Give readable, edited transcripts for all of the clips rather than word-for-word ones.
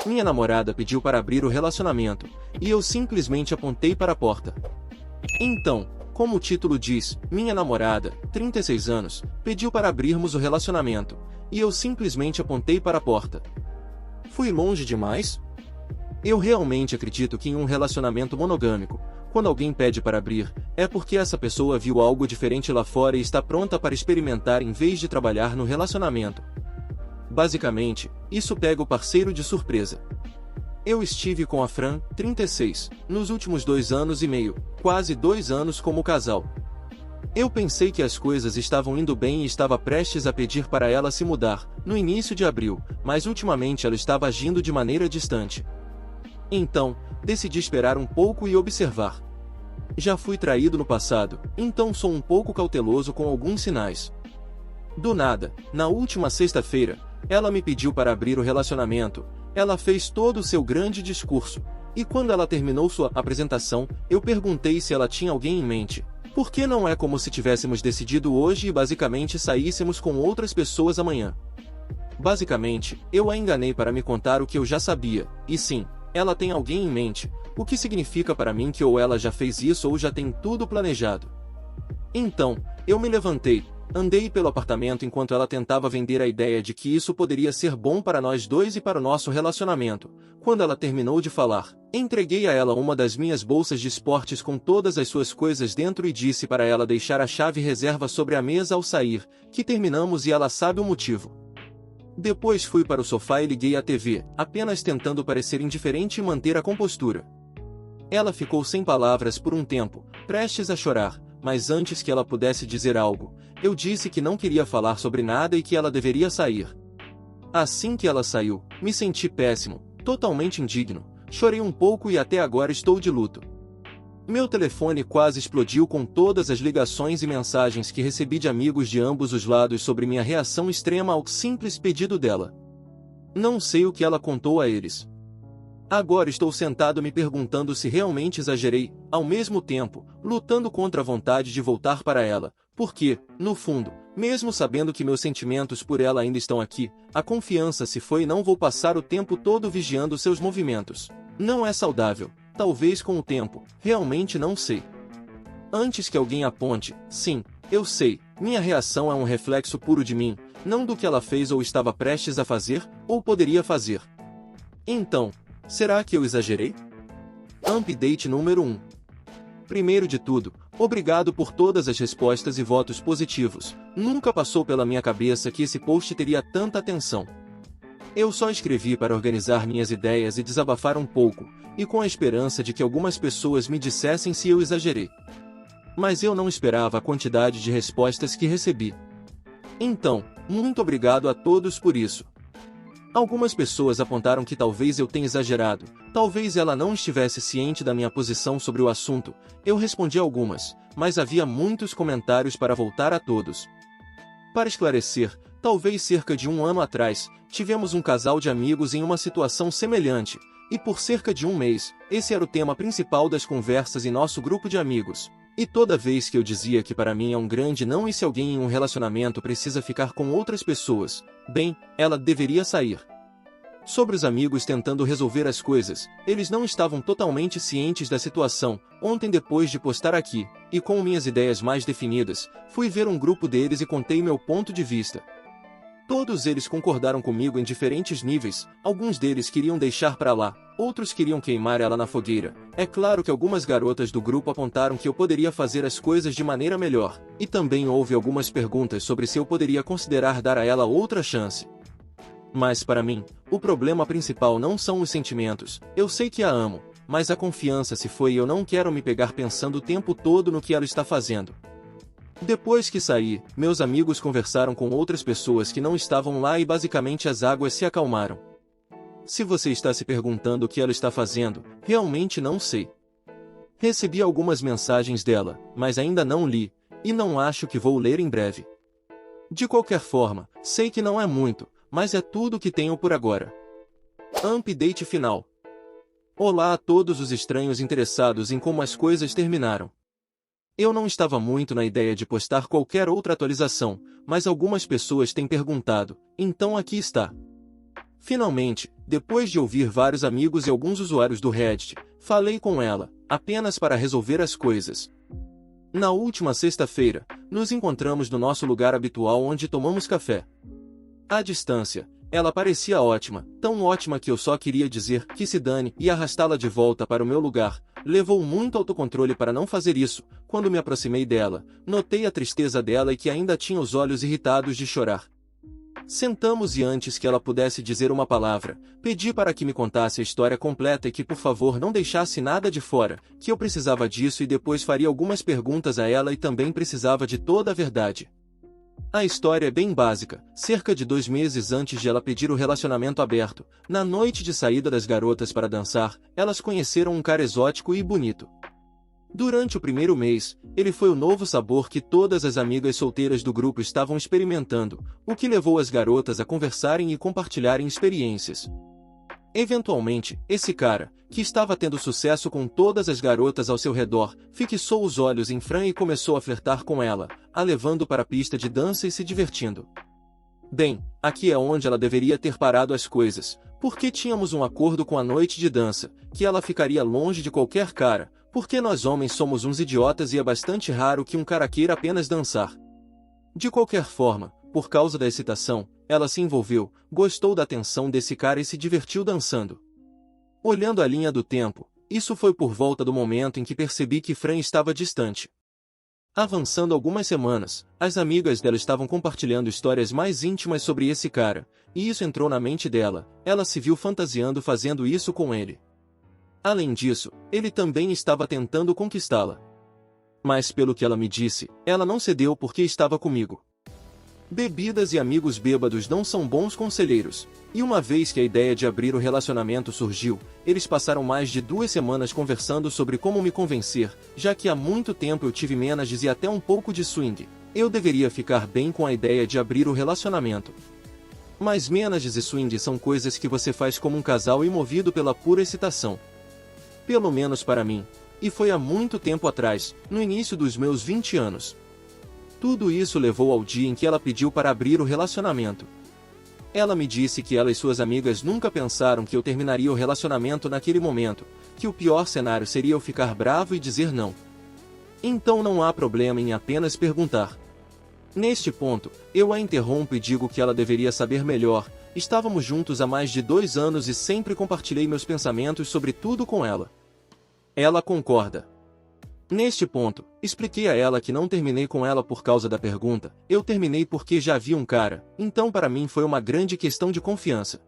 Minha namorada pediu para abrir o relacionamento, e eu simplesmente apontei para a porta. Então, como o título diz, minha namorada, 36 anos, pediu para abrirmos o relacionamento, e eu simplesmente apontei para a porta. Fui longe demais? Eu realmente acredito que em um relacionamento monogâmico, quando alguém pede para abrir, é porque essa pessoa viu algo diferente lá fora e está pronta para experimentar em vez de trabalhar no relacionamento. Basicamente, isso pega o parceiro de surpresa. Eu estive com a Fran, 36, nos últimos 2 anos e meio, quase 2 anos como casal. Eu pensei que as coisas estavam indo bem e estava prestes a pedir para ela se mudar, no início de abril, mas ultimamente ela estava agindo de maneira distante. Então, decidi esperar um pouco e observar. Já fui traído no passado, então sou um pouco cauteloso com alguns sinais. Do nada, na última sexta-feira, ela me pediu para abrir o relacionamento. Ela fez todo o seu grande discurso, e quando ela terminou sua apresentação, eu perguntei se ela tinha alguém em mente. Porque não é como se tivéssemos decidido hoje e basicamente saíssemos com outras pessoas amanhã. Basicamente, eu a enganei para me contar o que eu já sabia, e sim, ela tem alguém em mente, o que significa para mim que ou ela já fez isso ou já tem tudo planejado. Então, eu me levantei, andei pelo apartamento enquanto ela tentava vender a ideia de que isso poderia ser bom para nós dois e para o nosso relacionamento. Quando ela terminou de falar, entreguei a ela uma das minhas bolsas de esportes com todas as suas coisas dentro e disse para ela deixar a chave reserva sobre a mesa ao sair, que terminamos e ela sabe o motivo. Depois fui para o sofá e liguei a TV, apenas tentando parecer indiferente e manter a compostura. Ela ficou sem palavras por um tempo, prestes a chorar, mas antes que ela pudesse dizer algo, eu disse que não queria falar sobre nada e que ela deveria sair. Assim que ela saiu, me senti péssimo, totalmente indigno, chorei um pouco e até agora estou de luto. Meu telefone quase explodiu com todas as ligações e mensagens que recebi de amigos de ambos os lados sobre minha reação extrema ao simples pedido dela. Não sei o que ela contou a eles. Agora estou sentado me perguntando se realmente exagerei, ao mesmo tempo, lutando contra a vontade de voltar para ela, porque, no fundo, mesmo sabendo que meus sentimentos por ela ainda estão aqui, a confiança se foi e não vou passar o tempo todo vigiando seus movimentos. Não é saudável, talvez com o tempo, realmente não sei. Antes que alguém aponte, sim, eu sei, minha reação é um reflexo puro de mim, não do que ela fez ou estava prestes a fazer, ou poderia fazer. Então, será que eu exagerei? Update número 1. Primeiro de tudo, obrigado por todas as respostas e votos positivos. Nunca passou pela minha cabeça que esse post teria tanta atenção. Eu só escrevi para organizar minhas ideias e desabafar um pouco, e com a esperança de que algumas pessoas me dissessem se eu exagerei. Mas eu não esperava a quantidade de respostas que recebi. Então, muito obrigado a todos por isso. Algumas pessoas apontaram que talvez eu tenha exagerado, talvez ela não estivesse ciente da minha posição sobre o assunto. Eu respondi algumas, mas havia muitos comentários para voltar a todos. Para esclarecer, talvez cerca de 1 ano atrás, tivemos um casal de amigos em uma situação semelhante, e por cerca de 1 mês, esse era o tema principal das conversas em nosso grupo de amigos. E toda vez que eu dizia que para mim é um grande não e se alguém em um relacionamento precisa ficar com outras pessoas, bem, ela deveria sair. Sobre os amigos tentando resolver as coisas, eles não estavam totalmente cientes da situação. Ontem, depois de postar aqui, e com minhas ideias mais definidas, fui ver um grupo deles e contei meu ponto de vista. Todos eles concordaram comigo em diferentes níveis, alguns deles queriam deixar para lá, outros queriam queimar ela na fogueira. É claro que algumas garotas do grupo apontaram que eu poderia fazer as coisas de maneira melhor, e também houve algumas perguntas sobre se eu poderia considerar dar a ela outra chance. Mas para mim, o problema principal não são os sentimentos, eu sei que a amo, mas a confiança se foi e eu não quero me pegar pensando o tempo todo no que ela está fazendo. Depois que saí, meus amigos conversaram com outras pessoas que não estavam lá e basicamente as águas se acalmaram. Se você está se perguntando o que ela está fazendo, realmente não sei. Recebi algumas mensagens dela, mas ainda não li, e não acho que vou ler em breve. De qualquer forma, sei que não é muito, mas é tudo que tenho por agora. Update final. Olá a todos os estranhos interessados em como as coisas terminaram. Eu não estava muito na ideia de postar qualquer outra atualização, mas algumas pessoas têm perguntado, então aqui está. Finalmente, depois de ouvir vários amigos e alguns usuários do Reddit, falei com ela, apenas para resolver as coisas. Na última sexta-feira, nos encontramos no nosso lugar habitual onde tomamos café. À distância, ela parecia ótima, tão ótima que eu só queria dizer que se dane e arrastá-la de volta para o meu lugar. Levou muito autocontrole para não fazer isso. Quando me aproximei dela, notei a tristeza dela e que ainda tinha os olhos irritados de chorar. Sentamos e antes que ela pudesse dizer uma palavra, pedi para que me contasse a história completa e que por favor não deixasse nada de fora, que eu precisava disso e depois faria algumas perguntas a ela e também precisava de toda a verdade. A história é bem básica. Cerca de 2 meses antes de ela pedir o relacionamento aberto, na noite de saída das garotas para dançar, elas conheceram um cara exótico e bonito. Durante o primeiro mês, ele foi o novo sabor que todas as amigas solteiras do grupo estavam experimentando, o que levou as garotas a conversarem e compartilharem experiências. Eventualmente, esse cara, que estava tendo sucesso com todas as garotas ao seu redor, fixou os olhos em Fran e começou a flertar com ela, a levando para a pista de dança e se divertindo. Bem, aqui é onde ela deveria ter parado as coisas, porque tínhamos um acordo com a noite de dança, que ela ficaria longe de qualquer cara, porque nós homens somos uns idiotas e é bastante raro que um cara queira apenas dançar. De qualquer forma, por causa da excitação, ela se envolveu, gostou da atenção desse cara e se divertiu dançando. Olhando a linha do tempo, isso foi por volta do momento em que percebi que Fran estava distante. Avançando algumas semanas, as amigas dela estavam compartilhando histórias mais íntimas sobre esse cara, e isso entrou na mente dela, ela se viu fantasiando fazendo isso com ele. Além disso, ele também estava tentando conquistá-la. Mas pelo que ela me disse, ela não cedeu porque estava comigo. Bebidas e amigos bêbados não são bons conselheiros, e uma vez que a ideia de abrir o relacionamento surgiu, eles passaram mais de 2 semanas conversando sobre como me convencer, já que há muito tempo eu tive menages e até um pouco de swing. Eu deveria ficar bem com a ideia de abrir o relacionamento. Mas menages e swing são coisas que você faz como um casal e movido pela pura excitação. Pelo menos para mim. E foi há muito tempo atrás, no início dos meus 20 anos. Tudo isso levou ao dia em que ela pediu para abrir o relacionamento. Ela me disse que ela e suas amigas nunca pensaram que eu terminaria o relacionamento naquele momento, que o pior cenário seria eu ficar bravo e dizer não. Então não há problema em apenas perguntar. Neste ponto, eu a interrompo e digo que ela deveria saber melhor. Estávamos juntos há mais de 2 anos e sempre compartilhei meus pensamentos sobre tudo com ela. Ela concorda. Neste ponto, expliquei a ela que não terminei com ela por causa da pergunta, eu terminei porque já havia um cara, então para mim foi uma grande questão de confiança.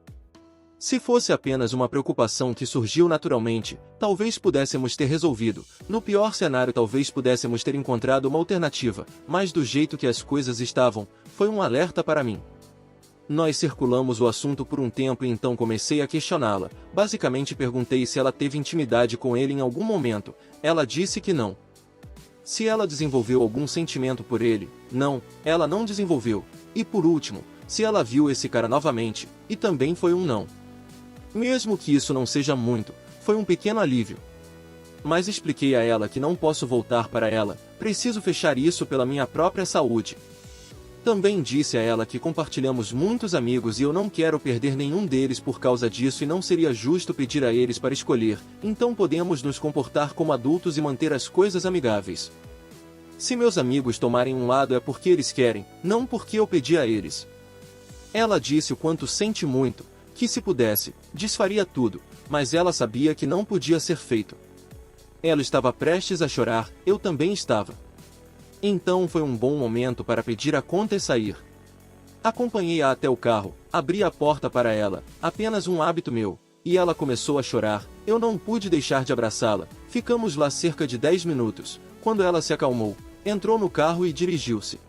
Se fosse apenas uma preocupação que surgiu naturalmente, talvez pudéssemos ter resolvido, no pior cenário talvez pudéssemos ter encontrado uma alternativa, mas do jeito que as coisas estavam, foi um alerta para mim. Nós circulamos o assunto por um tempo e então comecei a questioná-la. Basicamente perguntei se ela teve intimidade com ele em algum momento. Ela disse que não. Se ela desenvolveu algum sentimento por ele, não, ela não desenvolveu. E por último, se ela viu esse cara novamente, e também foi um não. Mesmo que isso não seja muito, foi um pequeno alívio. Mas expliquei a ela que não posso voltar para ela, preciso fechar isso pela minha própria saúde. Também disse a ela que compartilhamos muitos amigos e eu não quero perder nenhum deles por causa disso e não seria justo pedir a eles para escolher, então podemos nos comportar como adultos e manter as coisas amigáveis. Se meus amigos tomarem um lado é porque eles querem, não porque eu pedi a eles. Ela disse o quanto sente muito, que se pudesse, desfaria tudo, mas ela sabia que não podia ser feito. Ela estava prestes a chorar, eu também estava. Então foi um bom momento para pedir a conta e sair. Acompanhei-a até o carro, abri a porta para ela, apenas um hábito meu, e ela começou a chorar, eu não pude deixar de abraçá-la, ficamos lá cerca de 10 minutos, quando ela se acalmou, entrou no carro e dirigiu-se.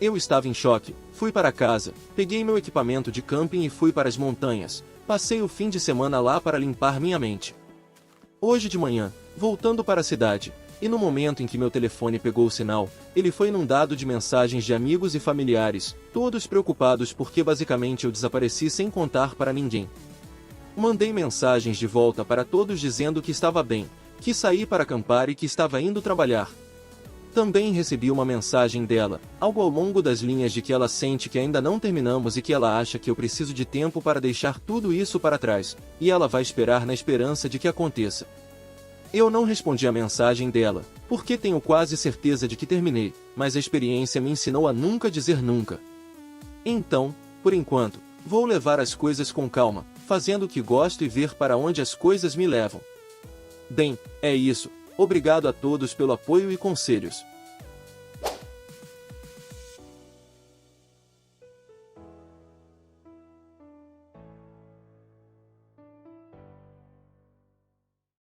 Eu estava em choque, fui para casa, peguei meu equipamento de camping e fui para as montanhas, passei o fim de semana lá para limpar minha mente. Hoje de manhã, voltando para a cidade, e no momento em que meu telefone pegou o sinal, ele foi inundado de mensagens de amigos e familiares, todos preocupados porque basicamente eu desapareci sem contar para ninguém. Mandei mensagens de volta para todos dizendo que estava bem, que saí para acampar e que estava indo trabalhar. Também recebi uma mensagem dela, algo ao longo das linhas de que ela sente que ainda não terminamos e que ela acha que eu preciso de tempo para deixar tudo isso para trás, e ela vai esperar na esperança de que aconteça. Eu não respondi a mensagem dela, porque tenho quase certeza de que terminei, mas a experiência me ensinou a nunca dizer nunca. Então, por enquanto, vou levar as coisas com calma, fazendo o que gosto e ver para onde as coisas me levam. Bem, é isso. Obrigado a todos pelo apoio e conselhos.